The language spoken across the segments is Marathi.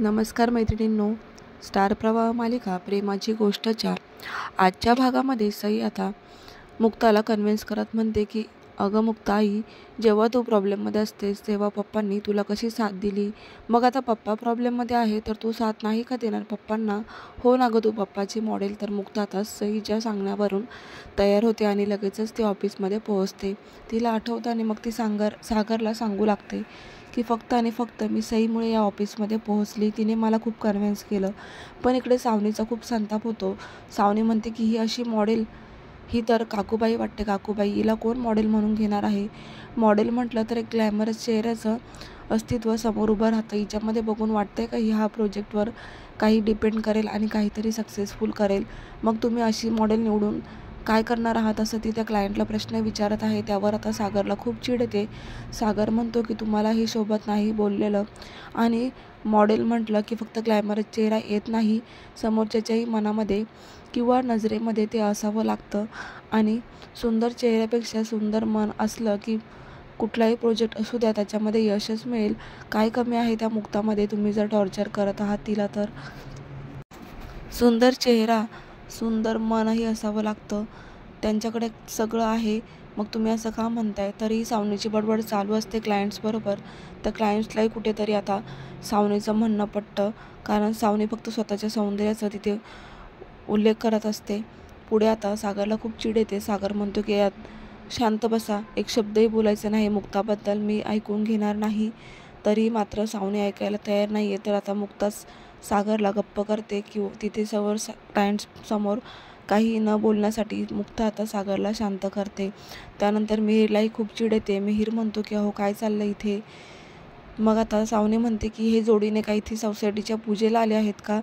नमस्कार मैत्रिणींनो, स्टार प्रवाह मालिका प्रेमाची गोष्टच्या आजच्या भागामध्ये सई आता मुक्ताला कन्व्हिन्स करत म्हणते की अगं मुक्ता आई, जेव्हा तू प्रॉब्लेममध्ये असतेस तेव्हा पप्पांनी तुला कशी साथ दिली. मग आता पप्पा प्रॉब्लेममध्ये आहे तर तू साथ नाही का देणार पप्पांना. हो ना गं, तू पप्पाची मॉडेल. तर मुक्ता आता सईच्या सांगण्यावरून तयार होते आणि लगेचच ती ऑफिसमध्ये पोहोचते. तिला आठवतं आणि मग ती सागरला सांगू लागते की फक्त आणि फक्त मी सईमुळे या ऑफिसमध्ये पोहोचली. तिने मला खूप कन्व्हिन्स केलं. पण इकडे सावनीचा खूप संताप होतो. सावनी म्हणते की ही अशी मॉडेल, ही तर काकूबाई वाटते. काकूबाई, हिला कोण मॉडेल म्हणून घेणार आहे. मॉडेल म्हटलं तर एक ग्लॅमरस चेहऱ्याचं अस्तित्व समोर उभं राहतं. हिच्यामध्ये बघून वाटतंय का ही ह्या प्रोजेक्टवर काही डिपेंड करेल आणि काहीतरी सक्सेसफुल करेल. मग तुम्ही अशी मॉडेल निवडून काय करणार आहात, असं ती त्या क्लायंटला प्रश्न विचारत आहे. त्यावर आता सागरला खूप चिड येते. सागर म्हणतो की तुम्हाला हे शोभत नाही बोललेलं. आणि मॉडेल म्हटलं की फक्त ग्लॅमरस चेहरा येत नाही, समोरच्याच्याही मनामध्ये किंवा नजरेमध्ये ते असावं लागतं. आणि सुंदर चेहऱ्यापेक्षा सुंदर मन असलं की कुठलाही प्रोजेक्ट असू द्या त्याच्यामध्ये यशच मिळेल. काय कमी आहे त्या मुक्तामध्ये, तुम्ही जर टॉर्चर करत आहात तिला तर. सुंदर चेहरा, सुंदर मनही असावं लागतं. त्यांच्याकडे सगळं आहे, मग तुम्ही असं का म्हणताय. तरीही सावनीची बडबड चालू असते क्लायंट्सबरोबर. त्या क्लायंट्सलाही कुठेतरी आता सावनीचं म्हणणं पटतं, कारण सावनी फक्त स्वतःच्या सौंदर्याचा तिथे उल्लेख करत असते. पुढे आता सागरला खूप चिड येते. सागर म्हणतो की यात शांत बसा, एक शब्दही बोलायचा नाही मुक्ताबद्दल, मी ऐकून घेणार नाही. तरी मात्र सावनी ऐकायला तयार नाही आहे. तर आता मुक्ताच सागरला गप्प करते की तिथे क्लायंट्ससमोर काही न बोलण्यासाठी मुक्ता आता सागरला शांत करते. त्यानंतर मिहीरलाही खूप चिड येते. मिहीर म्हणतो की अहो काय चाललं इथे. मग आता सावनी म्हणते की हे जोडीने काय इथे सोसायटीच्या पूजेला आले आहेत का.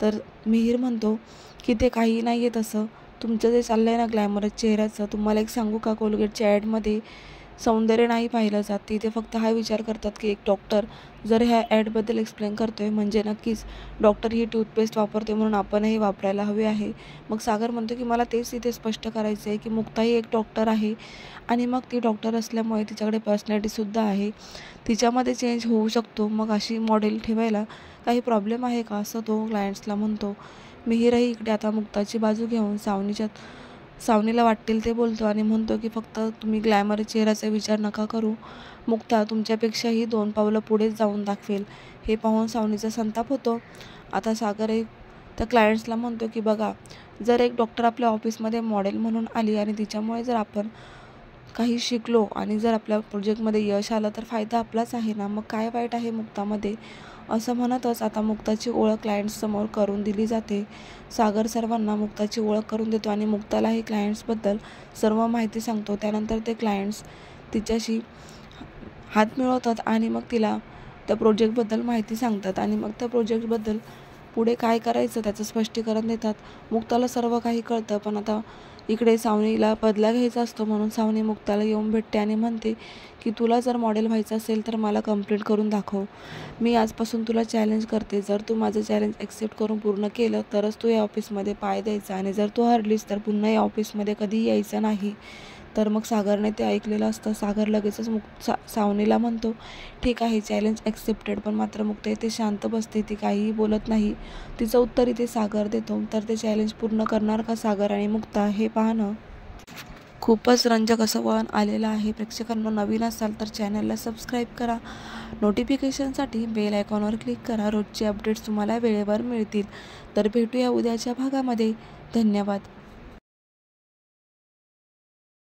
तर मिहीर म्हणतो की ते काही नाही आहे तसं. तुमचं जे चाललं आहे ना ग्लॅमरस चेहऱ्याचं, तुम्हाला एक सांगू का, कोलगेटच्या ॲडमध्ये सौंदर्य नाही पाहिलं जात. तिथे फक्त हा विचार करतात की एक डॉक्टर जर ह्या ॲडबद्दल एक्सप्लेन करतोय म्हणजे नक्कीच डॉक्टर ही टूथपेस्ट वापरते म्हणून आपणही वापरायला हवे आहे. मग सागर म्हणतो की मला तेच इथे स्पष्ट करायचं आहे की मुक्ताही एक डॉक्टर आहे आणि मग ती डॉक्टर असल्यामुळे तिच्याकडे पर्सनॅलिटीसुद्धा आहे, तिच्यामध्ये चेंज होऊ शकतो. मग अशी मॉडेल ठेवायला काही प्रॉब्लेम आहे का, असं तो क्लायंट्सला म्हणतो. मिहीरही इकडे आता मुक्ताची बाजू घेऊन सावनीला वाटेल ते बोलतो आणि म्हणतो की फक्त तुम्ही ग्लॅमर चेहऱ्याचा विचार नका करू, मुक्ता तुमच्यापेक्षाही 2 पावलं पुढेच जाऊन दाखवेल. हे पाहून सावनीचा संताप होतो. आता सागरही त्या क्लायंट्सला म्हणतो की बघा, जर एक डॉक्टर आपल्या ऑफिसमध्ये मॉडेल म्हणून आली आणि तिच्यामुळे जर आपण काही शिकलो आणि जर आपल्या प्रोजेक्टमध्ये यश आलं तर फायदा आपलाच आहे ना, मग काय वाईट आहे मुक्तामध्ये. असं म्हणतच आता मुक्ताची ओळख क्लायंट्ससमोर करून दिली जाते. सागर सर्वांना मुक्ताची ओळख करून देतो आणि मुक्तालाही क्लायंट्सबद्दल सर्व माहिती सांगतो. त्यानंतर ते क्लायंट्स तिच्याशी हात मिळवतात आणि मग तिला त्या प्रोजेक्टबद्दल माहिती सांगतात आणि मग त्या प्रोजेक्टबद्दल पुढे काय करायचं त्याचं स्पष्टीकरण देतात. मुक्ताला सर्व काही कळतं, पण आता इकडे सावनीला बदला घ्यायचा असतो म्हणून सावनी मुक्ताला येऊन भेटते आणि म्हणते की तुला जर मॉडेल व्हायचं असेल तर मला कंप्लीट करून दाखव. मी आजपासून तुला चॅलेंज करते. जर तू माझं चॅलेंज ॲक्सेप्ट करून पूर्ण केलं तरच तू या ऑफिसमध्ये पाय द्यायचा आणि जर तू हरलीस तर पुन्हा या ऑफिसमध्ये कधीही यायचं नाही. तर मग सागरने ते ऐकलेलं असतं. सागर लगेचच सावनीला म्हणतो ठीक आहे, चॅलेंज ॲक्सेप्टेड. पण मात्र मुक्ता इथे शांत बसते, ती काहीही बोलत नाही. तिचं उत्तर इथे सागर देतो. तर ते चॅलेंज पूर्ण करणार का सागर आणि मुक्ता, हे पाहणं खूपच रंजक असं वळण आलेलं आहे. प्रेक्षकांना नवीन असाल तर चॅनलला सबस्क्राईब करा, नोटिफिकेशनसाठी बेल आयकॉनवर क्लिक करा. रोजचे अपडेट्स तुम्हाला वेळेवर मिळतील. तर भेटूया उद्याच्या भागामध्ये. धन्यवाद.